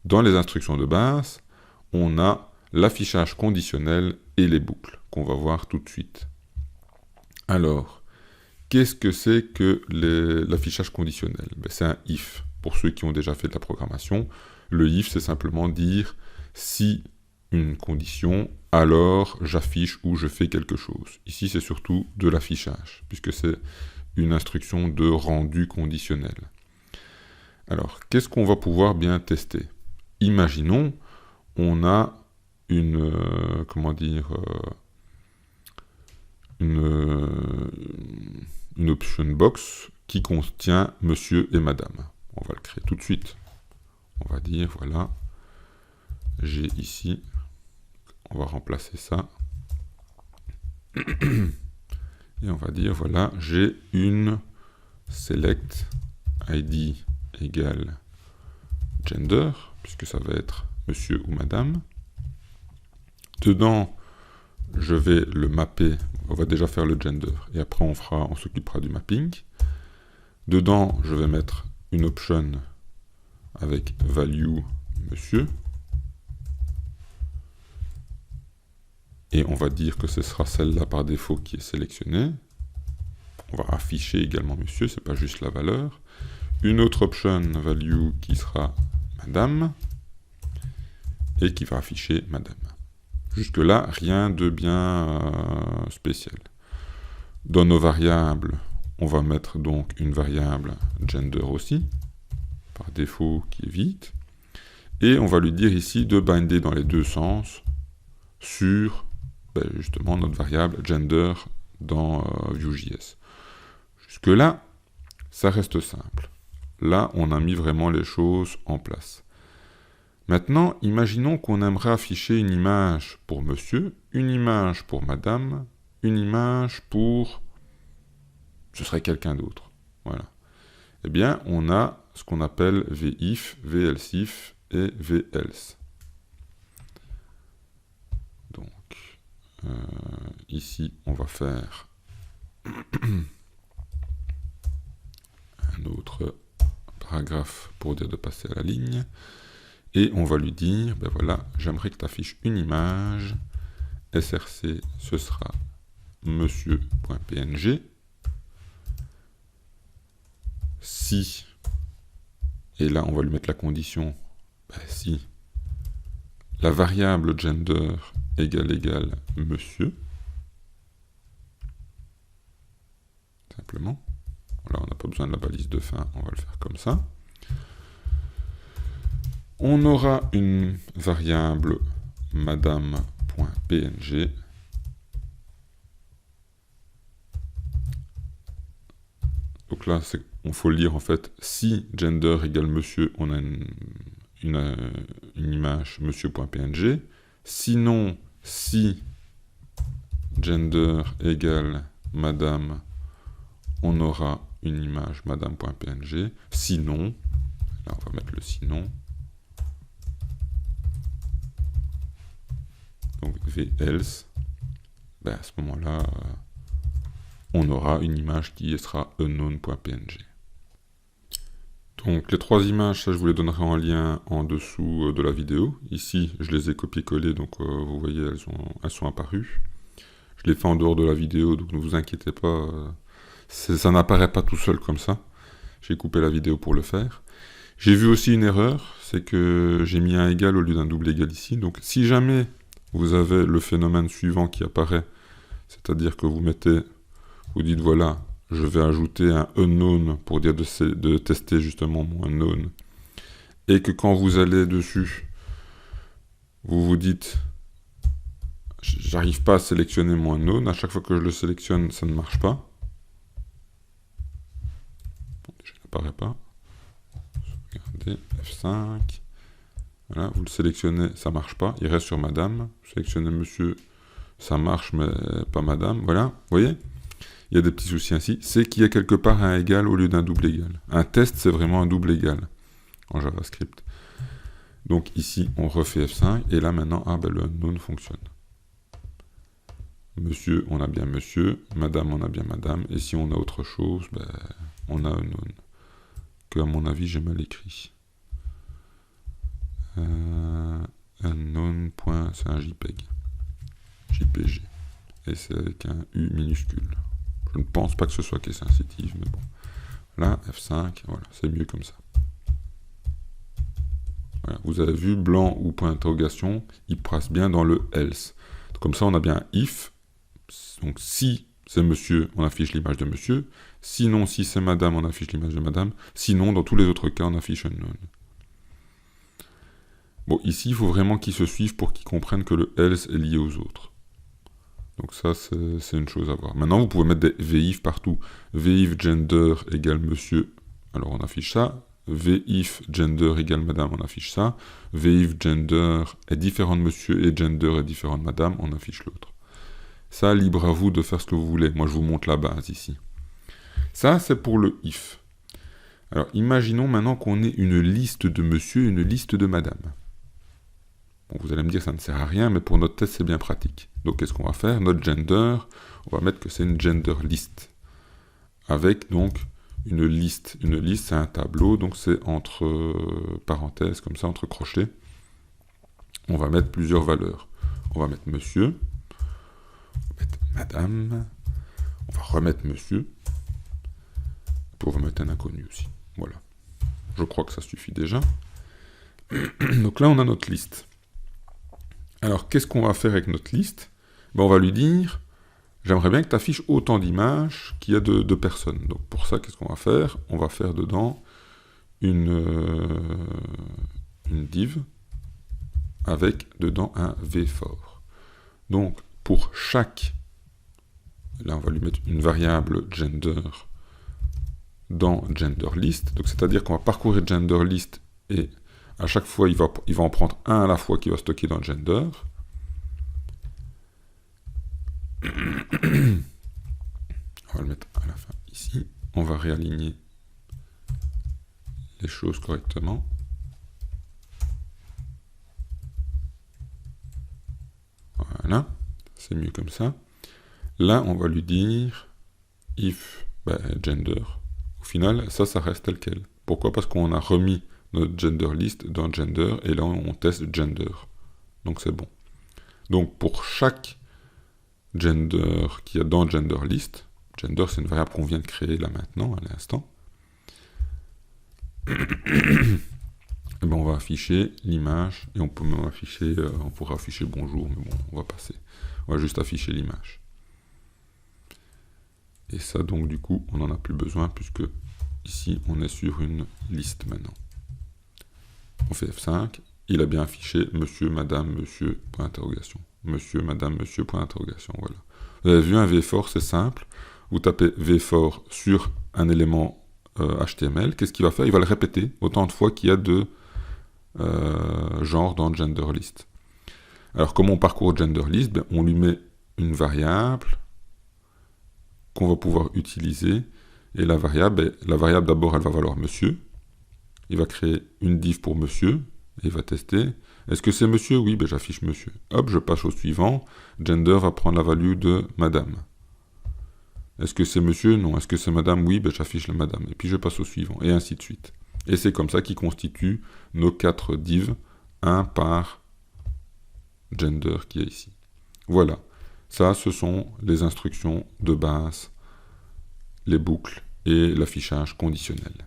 dans les instructions de base, on a l'affichage conditionnel et les boucles, qu'on va voir tout de suite. Alors, qu'est-ce que c'est que l'affichage conditionnel? C'est un if. Pour ceux qui ont déjà fait de la programmation, le if, c'est simplement dire si une condition, alors j'affiche ou je fais quelque chose. Ici, c'est surtout de l'affichage, puisque c'est une instruction de rendu conditionnel. Alors, qu'est-ce qu'on va pouvoir bien tester? Imaginons, on a une, une option box qui contient monsieur et madame. On va le créer tout de suite. On va dire, voilà, j'ai ici, on va remplacer ça. Et on va dire, voilà, j'ai une select id égale gender, puisque ça va être monsieur ou madame. Dedans, je vais le mapper, on va déjà faire le gender, et après on s'occupera du mapping. Dedans, je vais mettre une option avec value monsieur. Et on va dire que ce sera celle-là par défaut qui est sélectionnée. On va afficher également monsieur, c'est pas juste la valeur. Une autre option value qui sera madame, et qui va afficher madame. Jusque-là, rien de bien spécial. Dans nos variables, on va mettre donc une variable gender aussi, par défaut qui est vide. Et on va lui dire ici de binder dans les deux sens sur justement notre variable gender dans Vue.js. Jusque-là, ça reste simple. Là, on a mis vraiment les choses en place. Maintenant, imaginons qu'on aimerait afficher une image pour monsieur, une image pour madame, une image pour... ce serait quelqu'un d'autre. Voilà. Eh bien, on a ce qu'on appelle vif, velsif et velse. Donc, ici, on va faire un autre paragraphe pour dire de passer à la ligne. Et on va lui dire, ben voilà, j'aimerais que tu affiches une image. src, ce sera monsieur.png. Si, et là on va lui mettre la condition, ben si la variable gender égale monsieur, simplement, là on n'a pas besoin de la balise de fin, on va le faire comme ça. On aura une variable madame.png. Donc là, on faut le lire en fait, si gender égale monsieur, on a une image monsieur.png. Sinon, si gender égale madame, on aura une image madame.png. Sinon, là on va mettre le sinon. Donc velse, ben à ce moment-là, on aura une image qui sera unknown.png. Donc les trois images, ça je vous les donnerai en lien en dessous de la vidéo. Ici, je les ai copiées-collées, donc vous voyez, elles sont apparues. Je les fais en dehors de la vidéo, donc ne vous inquiétez pas, ça n'apparaît pas tout seul comme ça. J'ai coupé la vidéo pour le faire. J'ai vu aussi une erreur, c'est que j'ai mis un égal au lieu d'un double égal ici. Donc si jamais vous avez le phénomène suivant qui apparaît, c'est-à-dire que vous dites voilà, je vais ajouter un unknown pour dire de tester justement mon unknown, et que quand vous allez dessus, vous vous dites j'arrive pas à sélectionner mon unknown, à chaque fois que je le sélectionne, ça ne marche pas. Bon, déjà, il n'apparaît pas. Regardez, F5. Voilà, vous le sélectionnez, ça marche pas, il reste sur madame. Vous sélectionnez monsieur, ça marche, mais pas madame. Voilà, vous voyez, il y a des petits soucis ainsi. C'est qu'il y a quelque part un égal au lieu d'un double égal. Un test, c'est vraiment un double égal en JavaScript. Donc ici, on refait F5, et là maintenant, le unknown fonctionne. Monsieur, on a bien monsieur, madame, on a bien madame, et si on a autre chose, on a unknown. Que à mon avis, j'ai mal écrit. unknown. C'est un JPEG. JPG. Et c'est avec un U minuscule. Je ne pense pas que ce soit case sensitive, mais bon. Là, F5, voilà, c'est mieux comme ça. Voilà, vous avez vu, blanc ou point d'interrogation, il passe bien dans le else. Comme ça, on a bien if. Donc, si c'est monsieur, on affiche l'image de monsieur. Sinon, si c'est madame, on affiche l'image de madame. Sinon, dans tous les autres cas, on affiche unknown. Bon, ici, il faut vraiment qu'ils se suivent pour qu'ils comprennent que le else est lié aux autres. Donc ça, c'est une chose à voir. Maintenant, vous pouvez mettre des VIF partout. VIF gender égale monsieur, alors on affiche ça. VIF gender égale madame, on affiche ça. VIF gender est différent de monsieur et gender est différent de madame, on affiche l'autre. Ça, libre à vous de faire ce que vous voulez. Moi, je vous montre la base ici. Ça, c'est pour le if. Alors, imaginons maintenant qu'on ait une liste de monsieur et une liste de madame. Bon, vous allez me dire ça ne sert à rien, mais pour notre test, c'est bien pratique. Donc, qu'est-ce qu'on va faire? Notre gender, on va mettre que c'est une gender list. Avec, donc, une liste. Une liste, c'est un tableau, donc c'est entre parenthèses, comme ça, entre crochets. On va mettre plusieurs valeurs. On va mettre monsieur. On va mettre madame. On va remettre monsieur. Puis on va mettre un inconnu aussi. Voilà. Je crois que ça suffit déjà. Donc là, on a notre liste. Alors, qu'est-ce qu'on va faire avec notre liste? Ben, on va lui dire, j'aimerais bien que tu affiches autant d'images qu'il y a de personnes. Donc, pour ça, qu'est-ce qu'on va faire? On va faire dedans une div avec dedans un vFor. Donc, pour chaque... Là, on va lui mettre une variable gender dans genderList. Donc, c'est-à-dire qu'on va parcourir genderList et à chaque fois, il va en prendre un à la fois qui va stocker dans le gender. On va le mettre à la fin ici. On va réaligner les choses correctement. Voilà, c'est mieux comme ça. Là, on va lui dire if gender. Au final, ça reste tel quel. Pourquoi? Parce qu'on a remis notre gender list dans gender, et là on teste gender. Donc c'est bon. Donc pour chaque gender qu'il y a dans gender list, gender c'est une variable qu'on vient de créer là maintenant, à l'instant, et ben on va afficher l'image, et on peut même afficher, on pourra afficher bonjour, mais bon, on va passer. On va juste afficher l'image. Et ça donc du coup, on n'en a plus besoin, puisque ici on est sur une liste maintenant. On fait F5, il a bien affiché monsieur, madame, monsieur, point d'interrogation. Monsieur, madame, monsieur, point d'interrogation, voilà. Vous avez vu, un vFor, c'est simple. Vous tapez vFor sur un élément HTML, qu'est-ce qu'il va faire? Il va le répéter autant de fois qu'il y a de genres dans genderList. Alors, comment on parcourt genderList? Ben, on lui met une variable qu'on va pouvoir utiliser, et la variable d'abord, elle va valoir monsieur. Il va créer une div pour monsieur, et il va tester. Est-ce que c'est monsieur? Oui, ben j'affiche monsieur. Hop, je passe au suivant. Gender va prendre la value de madame. Est-ce que c'est monsieur? Non. Est-ce que c'est madame? Oui, ben j'affiche la madame. Et puis je passe au suivant, et ainsi de suite. Et c'est comme ça qu'il constitue nos 4 divs, un par gender qui est ici. Voilà. Ça, ce sont les instructions de base, les boucles et l'affichage conditionnel.